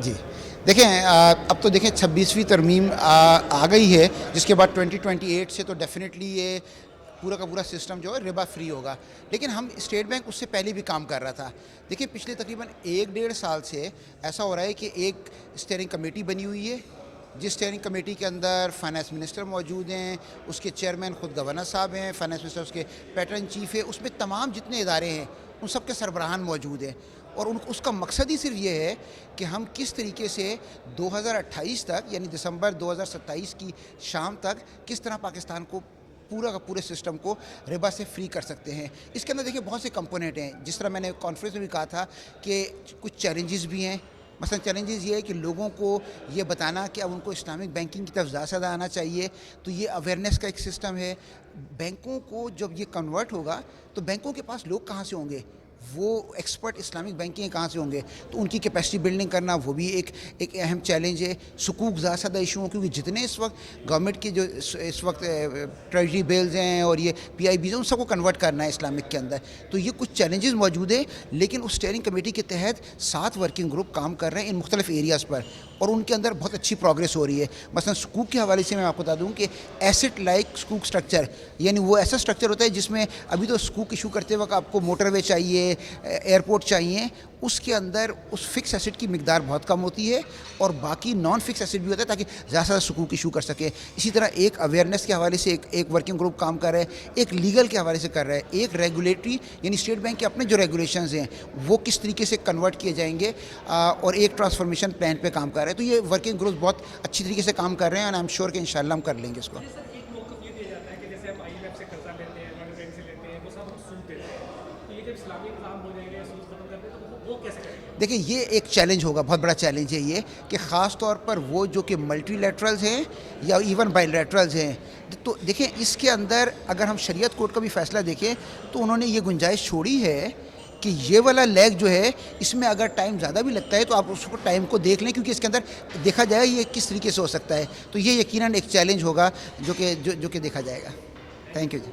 جی دیکھیں اب تو دیکھیں 26ویں ترمیم آ گئی ہے، جس کے بعد 2028 سے تو ڈیفینیٹلی یہ پورا کا پورا سسٹم جو ہے ربا فری ہوگا، لیکن ہم اسٹیٹ بینک اس سے پہلے بھی کام کر رہا تھا۔ دیکھیں پچھلے تقریباً 1-1.5 سال سے ایسا ہو رہا ہے کہ ایک اسٹیئرنگ کمیٹی بنی ہوئی ہے، جس اسٹیئرنگ کمیٹی کے اندر فائنانس منسٹر موجود ہیں، اس کے چیئرمین خود گورنر صاحب ہیں، فائنانس منسٹر اس کے پیٹرن چیف ہے، اس میں تمام جتنے ادارے ہیں ان سب کے سربراہان موجود ہیں، اور اس کا مقصد ہی صرف یہ ہے کہ ہم کس طریقے سے 2028 تک یعنی دسمبر 2027 کی شام تک کس طرح پاکستان کو پورا کا پورے سسٹم کو ربا سے فری کر سکتے ہیں۔ اس کے اندر دیکھیں بہت سے کمپوننٹ ہیں، جس طرح میں نے کانفرنس میں بھی کہا تھا کہ کچھ چیلنجز بھی ہیں۔ مثلا چیلنجز یہ ہے کہ لوگوں کو یہ بتانا کہ اب ان کو اسلامک بینکنگ کی طرف زیادہ سے زیادہ آنا چاہیے، تو یہ اویئرنیس کا ایک سسٹم ہے۔ بینکوں کو جب یہ کنورٹ ہوگا تو بینکوں کے پاس لوگ کہاں سے ہوں گے، وہ ایکسپرٹ اسلامک بینکنگ کہاں سے ہوں گے، تو ان کی کیپیسٹی بلڈنگ کرنا وہ بھی ایک اہم چیلنج ہے۔ سکوک زیادہ سے زیادہ ایشو ہوں، کیونکہ جتنے اس وقت گورنمنٹ کی جو اس وقت ٹریجری بیلز ہیں اور یہ پی آئی بیز ہیں، ان سب کو کنورٹ کرنا ہے اسلامک کے اندر، تو یہ کچھ چیلنجز موجود ہیں، لیکن اس اسٹیئرنگ کمیٹی کے تحت 7 ورکنگ گروپ کام کر رہے ہیں ان مختلف ایریاز پر، اور ان کے اندر بہت اچھی پروگریس ہو رہی ہے۔ مثلا سکوک کے حوالے سے میں آپ کو بتا دوں کہ ایسٹ لائک سکوک سٹرکچر، یعنی وہ ایسا سٹرکچر ہوتا ہے جس میں ابھی تو سکوک ایشو کرتے وقت آپ کو موٹر وے چاہیے، ایئرپورٹ چاہیے، اس کے اندر اس فکس ایسٹ کی مقدار بہت کم ہوتی ہے، اور باقی نان فکس ایسٹ بھی ہوتا ہے تاکہ زیادہ سے زیادہ سکوک ایشو کر سکے۔ اسی طرح ایک اویئرنیس کے حوالے سے ایک ورکنگ گروپ کام کر رہا ہے، ایک لیگل کے حوالے سے کر رہا ہے، ایک ریگولیٹری یعنی اسٹیٹ بینک کے اپنے جو ریگولیشنز ہیں وہ کس طریقے سے کنورٹ کیے جائیں گے، اور ایک ٹرانسفارمیشن پلان پہ کام کر رہے ہیں۔ تو یہ ورکنگ گروپ بہت اچھی طریقے سے کام کر رہے ہیں، اور آئی ایم شیور کہ انشاءاللہ ہم کر لیں گے اس کو۔ ایک موقف یہ دیا جاتا ہے کہ جیسے آپ آئی ایم ایف سے قرضہ لیتے ہیں، ورلڈ بینک سے لیتے ہیں، وہ سب ہم سود دیتے ہیں، تو یہ جب اسلامی نظام ہو جائے گا، سود ختم کر دیں تو وہ کیسے کریں گے؟ دیکھیں یہ ایک چیلنج ہوگا، بہت بڑا چیلنج ہے یہ، کہ خاص طور پر وہ جو کہ ملٹی لیٹرلز ہیں یا ایون بائی لیٹرلز ہیں، تو دیکھیں اس کے اندر اگر ہم شریعت کورٹ کا بھی فیصلہ دیکھیں تو انہوں نے یہ گنجائش چھوڑی ہے کہ یہ والا لیگ جو ہے اس میں اگر ٹائم زیادہ بھی لگتا ہے تو آپ اس کو ٹائم کو دیکھ لیں، کیونکہ اس کے اندر دیکھا جائے یہ کس طریقے سے ہو سکتا ہے، تو یہ یقیناً ایک چیلنج ہوگا جو کہ دیکھا جائے گا۔ Thank you G.